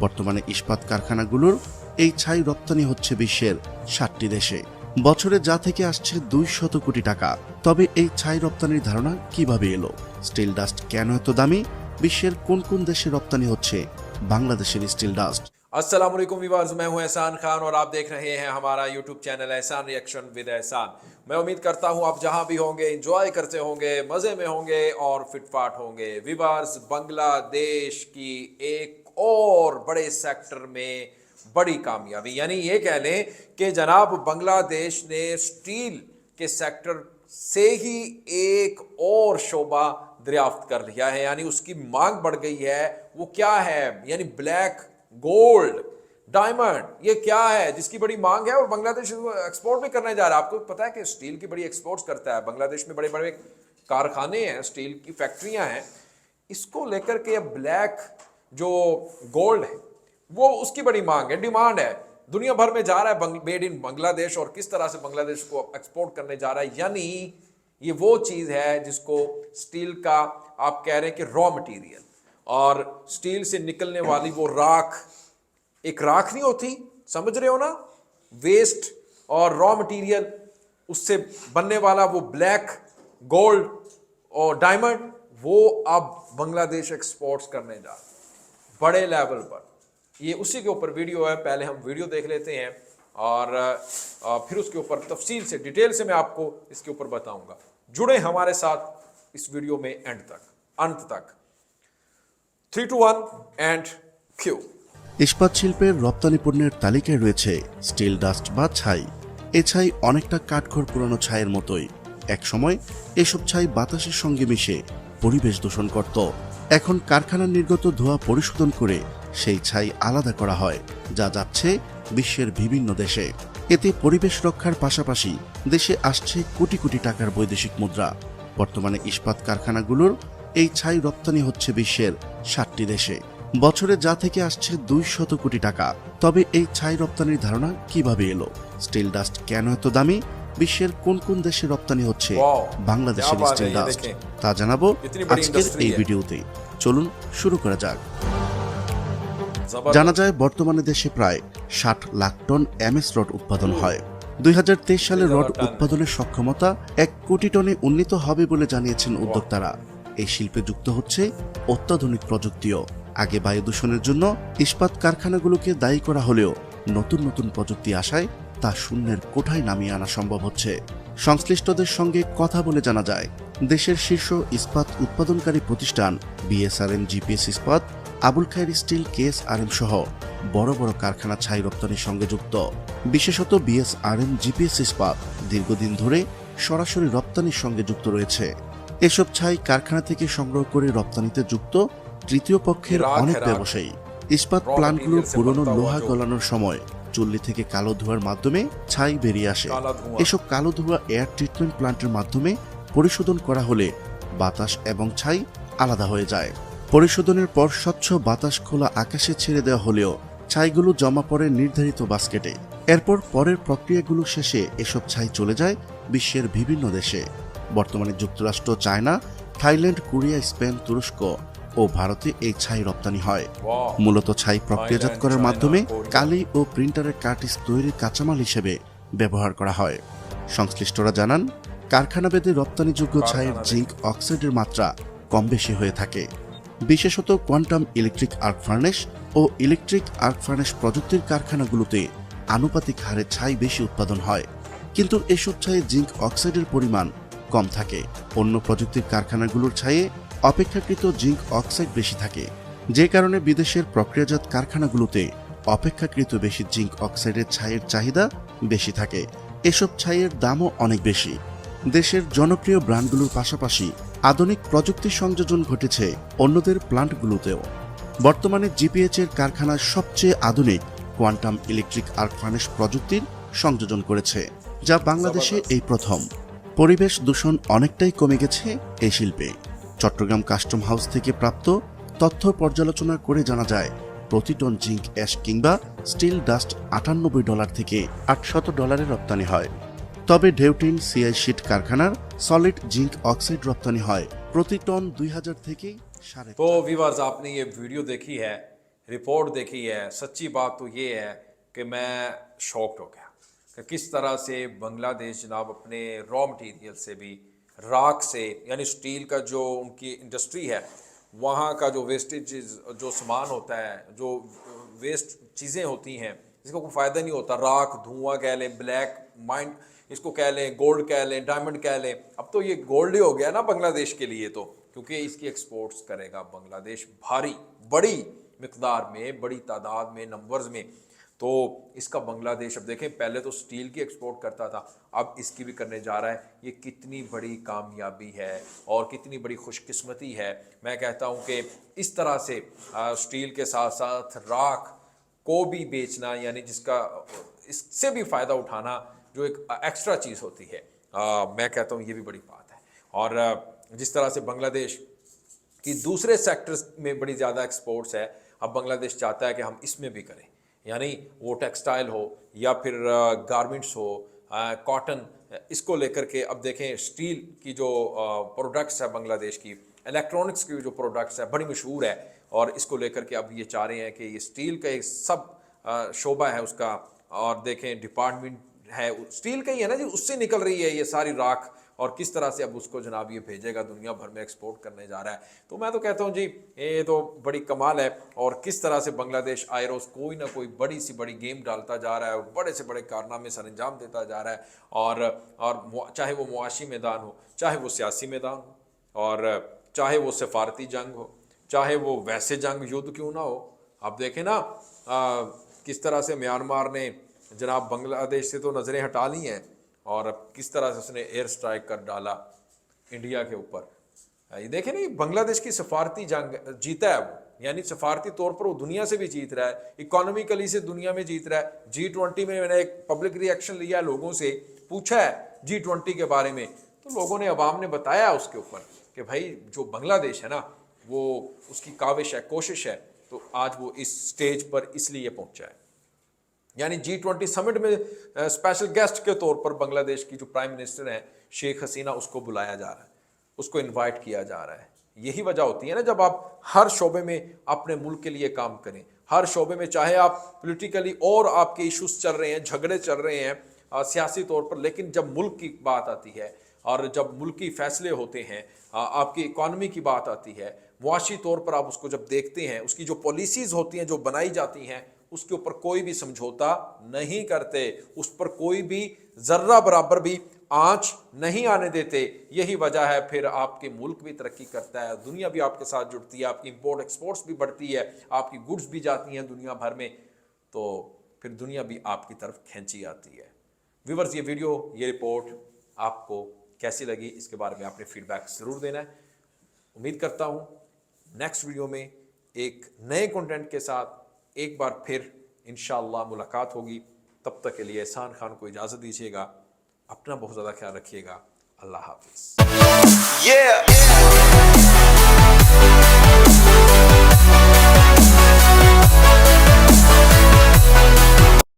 বর্তমানে ইস্পাত কারখানাগুলোর এই ছাই রপ্তানি হচ্ছে বিশ্বের 60টি দেশে। বছরে যা থেকে আসছে 200 কোটি টাকা। তবে এই ছাই রপ্তানির ধারণা কিভাবে এলো? স্টিল ডাস্ট কেন এত দামি? বিশ্বের কোন কোন দেশে রপ্তানি হচ্ছে বাংলাদেশের স্টিল ডাস্ট? अस्सलाम वालेकुम व्यूअर्स, मैं हूं एहसान खान और आप देख रहे हैं हमारा यूट्यूब चैनल एहसान रिएक्शन विद एहसान। मैं उम्मीद करता हूं आप जहां भी होंगे एंजॉय करते होंगे, मज़े में होंगे और फिटफाट होंगे। व्यूअर्स, बांग्लादेश की एक और बड़े सेक्टर में बड़ी कामयाबी, यानी ये कह लें कि जनाब बांग्लादेश ने स्टील के सेक्टर से ही एक और शोबा दरियाफ्त कर लिया है, यानी उसकी मांग बढ़ गई है। वो क्या है? यानी ब्लैक गोल्ड, डायमंड, ये क्या है जिसकी बड़ी मांग है और बांग्लादेश इसको एक्सपोर्ट भी करने जा रहा है। आपको पता है कि स्टील की बड़ी एक्सपोर्ट्स करता है बांग्लादेश में, बड़े बड़े कारखाने हैं, स्टील की फैक्ट्रियां हैं। इसको लेकर के अब ब्लैक जो गोल्ड है वो उसकी बड़ी मांग है, डिमांड है, दुनिया भर में जा रहा है मेड इन बांग्लादेश। और किस तरह से बांग्लादेश को एक्सपोर्ट करने जा रहा है, यानी ये वो चीज़ है जिसको स्टील का आप कह रहे हैं कि रॉ मटीरियल, और स्टील से निकलने वाली वो राख, एक राख नहीं होती, समझ रहे हो ना, वेस्ट और रॉ मटेरियल, उससे बनने वाला वो ब्लैक गोल्ड और डायमंड, वो अब बांग्लादेश एक्सपोर्ट्स करने जा रहा है बड़े लेवल पर। ये उसी के ऊपर वीडियो है, पहले हम वीडियो देख लेते हैं और फिर उसके ऊपर तफसील से, डिटेल से मैं आपको इसके ऊपर बताऊंगा। जुड़े हमारे साथ इस वीडियो में एंड तक, अंत तक। 3, 2, 1 एंड क्यू। ইস্পাত শিল্পের রপ্তানি পণ্যের তালিকায় রয়েছে স্টিল ডাস্ট বা ছাই। এ ছাই অনেকটা কাঠখড় পুরানো ছাইয়ের মতোই। একসময় এসব ছাই বাতাসের সঙ্গে মিশে পরিবেশ দূষণ করত। এখন কারখানার নির্গত ধোঁয়া পরিশোধন করে সেই ছাই আলাদা করা হয়, যা যাচ্ছে বিশ্বের বিভিন্ন দেশে। এতে পরিবেশ রক্ষার পাশাপাশি দেশে আসছে কোটি কোটি টাকার বৈদেশিক মুদ্রা। বর্তমানে ইস্পাত কারখানাগুলোর এই ছাই রপ্তানি হচ্ছে বিশ্বের 60টি দেশে। বছরে যা থেকে আসছে 200 কোটি টাকা। তবে এই ছাই রপ্তানির ধারণা কিভাবে এলো? স্টিল ডাস্ট কেন এত দামি? বিশ্বের কোন কোন দেশে রপ্তানি হচ্ছে বাংলাদেশের স্টিল ডাস্ট, তা জানাবো আজকের এই ভিডিওতে। চলুন শুরু করা যাক। জানা যায় বর্তমানে দেশে প্রায় 60 লাখ টন এমএস রড উৎপাদন হয়। 2023 সালে রড উৎপাদনের সক্ষমতা 1 কোটি টনে উন্নীত হবে বলে জানিয়েছেন উদ্যোক্তারা। এই শিল্পে যুক্ত হচ্ছে অত্যাধুনিক প্রযুক্তিও। আগে বায়ু দূষণের জন্য ইস্পাত কারখানাগুলোকে দায়ী করা হলেও নতুন নতুন প্রযুক্তি আসায় তা শূন্যের কোঠায় নামিয়ে আনা সম্ভব হচ্ছে। সংশ্লিষ্টদের সঙ্গে কথা বলে জানা যায়, দেশের শীর্ষ ইস্পাত উৎপাদনকারী প্রতিষ্ঠান বিএসআরএম জিপিএস ইস্পাত, আবুল খায়ের স্টিল, কেএসআরএম সহ বড় বড় কারখানা ছাই রপ্তানির সঙ্গে যুক্ত। বিশেষত বিএসআরএম জিপিএস ইস্পাত দীর্ঘদিন ধরে সরাসরি রপ্তানির সঙ্গে যুক্ত রয়েছে। এসব ছাই কারখানা থেকে সংগ্রহ করে রপ্তানিতে যুক্ত তৃতীয় পক্ষের অনেক ব্যবসায়ী। ইস্পাত প্লান্টগুলোর পুরনো লোহা গলানোর সময় চুল্লি থেকে কালো ধোঁয়ার মাধ্যমে ছাই বেরিয়ে আসে। এসব কালো ধোঁয়া এয়ার ট্রিটমেন্ট প্লান্টের মাধ্যমে পরিশোধন করা হলে বাতাস এবং ছাই আলাদা হয়ে যায়। পরিশোধনের পর স্বচ্ছ বাতাস খোলা আকাশে ছেড়ে দেওয়া হলেও ছাইগুলো জমা পড়ে নির্ধারিত বাস্কেটে। এরপর পরের প্রক্রিয়াগুলো শেষে এসব ছাই চলে যায় বিশ্বের বিভিন্ন দেশে। বর্তমানে যুক্তরাষ্ট্র, চায়না, থাইল্যান্ড, কোরিয়া, স্পেন, তুরস্ক ও ভারতে এই ছাই রপ্তানি হয়। মূলত ছাই প্রক্রিয়াজাত করার মাধ্যমে কালি ও প্রিন্টারের কার্টিজ তৈরির কাঁচামাল হিসেবে ব্যবহার করা হয়। সংশ্লিষ্টরা জানান, কারখানাভেদে রপ্তানিযোগ্য ছাইয়ের জিঙ্ক অক্সাইডের মাত্রা কম বেশি হয়ে থাকে। বিশেষত কোয়ান্টাম ইলেকট্রিক আর্ক ফার্নেস ও ইলেকট্রিক আর্ক ফার্নেস প্রযুক্তির কারখানাগুলোতে আনুপাতিক হারে ছাই বেশি উৎপাদন হয়, কিন্তু এসব ছাইয়ে জিঙ্ক অক্সাইডের পরিমাণ কম থাকে। অন্য প্রযুক্তির কারখানাগুলোর ছাইয়ে অপেক্ষাকৃত জিঙ্ক অক্সাইড বেশি থাকে, যে কারণে বিদেশের প্রক্রিয়াজাত কারখানাগুলোতে অপেক্ষাকৃত বেশি জিঙ্ক অক্সাইডের ছাইয়ের চাহিদা বেশি থাকে। এসব ছাইয়ের দামও অনেক বেশি। দেশের জনপ্রিয় ব্র্যান্ডগুলোর পাশাপাশি আধুনিক প্রযুক্তি সংযোজন ঘটেছে অন্যদের প্লান্টগুলোতেও। বর্তমানে জিপিএইচ এর কারখানায় সবচেয়ে আধুনিক কোয়ান্টাম ইলেকট্রিক আর্ক ফার্নেস প্রযুক্তির সংযোজন করেছে, যা বাংলাদেশে এই প্রথম। পরিবেশ দূষণ অনেকটাই কমে গেছে এই শিল্পে। চট্টগ্রাম কাস্টম হাউস থেকে প্রাপ্ত তথ্য পর্যালোচনা করে জানা যায়, প্রতি টন জিঙ্ক অ্যাশ কিংবা স্টিল ডাস্ট $98 থেকে $800 রপ্তানি হয়। তবে ঢেউটিন সিআই শিট কারখানার সলিড জিঙ্क ऑक्साइड रप्तानी হয় প্রতি টন 2000 থেকে 3.5। तो व्यूअर्स, आपने ये वीडियो देखी है, रिपोर्ट देखी है, सच्ची बात तो ये है कि मैं शॉक्ड हो गया कि किस तरह से बांग्लादेश जनाब अपने रॉ मटेरियल से भी, राख से, यानी स्टील का जो उनकी इंडस्ट्री है, वहाँ का जो वेस्टेज जो सामान होता है, जो वेस्ट चीज़ें होती हैं जिसका कोई फ़ायदा नहीं होता, राख, धुआं कह लें, ब्लैक माइंड इसको कह लें, गोल्ड कह लें, डायमंड कह लें, अब तो ये गोल्ड ही हो गया ना बांग्लादेश के लिए, तो क्योंकि इसकी एक्सपोर्ट्स करेगा बांग्लादेश भारी, बड़ी मिकदार में, बड़ी तादाद में, नंबर्स में। तो इसका बांग्लादेश, अब देखें, पहले तो स्टील की एक्सपोर्ट करता था, अब इसकी भी करने जा रहा है। ये कितनी बड़ी कामयाबी है और कितनी बड़ी खुशकिस्मती है। मैं कहता हूँ कि इस तरह से स्टील के साथ साथ राख को भी बेचना, यानी जिसका इससे भी फ़ायदा उठाना, जो एक एक्स्ट्रा चीज़ होती है, मैं कहता हूँ ये भी बड़ी बात है। और जिस तरह से बांग्लादेश की दूसरे सेक्टर्स में बड़ी ज़्यादा एक्सपोर्ट्स है, अब बांग्लादेश चाहता है कि हम इसमें भी करें, यानी वो टेक्सटाइल हो या फिर गारमेंट्स हो, कॉटन, इसको लेकर के। अब देखें, स्टील की जो प्रोडक्ट्स है बांग्लादेश की, इलेक्ट्रॉनिक्स की जो प्रोडक्ट्स है, बड़ी मशहूर है, और इसको लेकर के अब ये चाह रहे हैं कि ये स्टील का एक सब शोबा है उसका, और देखें डिपार्टमेंट है स्टील का ही है ना जी, उससे निकल रही है ये सारी राख, और किस तरह से अब उसको जनाब ये भेजेगा, दुनिया भर में एक्सपोर्ट करने जा रहा है। तो मैं तो कहता हूँ जी, ये तो बड़ी कमाल है, और किस तरह से बांग्लादेश आए रोज़ कोई ना कोई बड़ी सी बड़ी गेम डालता जा रहा है, और बड़े से बड़े कारनामे सर अंजाम देता जा रहा है। और चाहे वो मुआशी मैदान हो, चाहे वो सियासी मैदान हो, और चाहे वो सफारती जंग हो, चाहे वो वैसे जंग युद्ध क्यों ना हो। आप देखें ना, किस तरह से म्यांमार ने जनाब बांग्लादेश से तो नज़रें हटा ली हैं, और अब किस तरह से उसने एयर स्ट्राइक कर डाला इंडिया के ऊपर। ये देखें ना, बांग्लादेश की सफारती जंग जीता है वो, यानी सफारती तौर पर वो दुनिया से भी जीत रहा है, इकोनॉमिकली से दुनिया में जीत रहा है। G20 में मैंने एक पब्लिक रिएक्शन लिया, लोगों से पूछा है G20 के बारे में, तो लोगों ने, अवाम ने बताया उसके ऊपर कि भाई जो बांग्लादेश है ना, वो उसकी काविश है, कोशिश है, तो आज वो इस स्टेज पर इसलिए पहुंचा है। यानी G20 समिट में स्पेशल गेस्ट के तौर पर बांग्लादेश की जो प्राइम मिनिस्टर हैं शेख हसीना, उसको बुलाया जा रहा है, उसको इनवाइट किया जा रहा है। यही वजह होती है ना, जब आप हर शोबे में अपने मुल्क के लिए काम करें, हर शोबे में, चाहे आप पॉलिटिकली और आपके इश्यूज चल रहे हैं, झगड़े चल रहे हैं सियासी तौर पर, लेकिन जब मुल्क की बात आती है और जब मुल्की फैसले होते हैं, आपकी इकॉनमी की बात आती है, मुआशी तौर पर आप उसको जब देखते हैं, उसकी जो पॉलिसीज़ होती हैं जो बनाई जाती हैं, उसके ऊपर कोई भी समझौता नहीं करते, उस पर कोई भी जर्रा बराबर भी आंच नहीं आने देते। यही वजह है फिर आपके मुल्क भी तरक्की करता है, दुनिया भी आपके साथ जुड़ती है, आपकी इंपोर्ट एक्सपोर्ट्स भी बढ़ती है, आपकी गुड्स भी जाती हैं दुनिया भर में, तो फिर दुनिया भी आपकी तरफ खींची आती है। व्यूअर्स, ये वीडियो, ये रिपोर्ट आपको कैसी लगी, इसके बारे में आपने फीडबैक ज़रूर देना है। उम्मीद करता हूँ नेक्स्ट वीडियो में एक नए कंटेंट के साथ एक बार फिर इंशाअल्लाह मुलाकात होगी। तब तक के लिए एहसान खान को इजाज़त दीजिएगा। अपना बहुत ज़्यादा ख्याल रखिएगा। अल्लाह हाफिज़।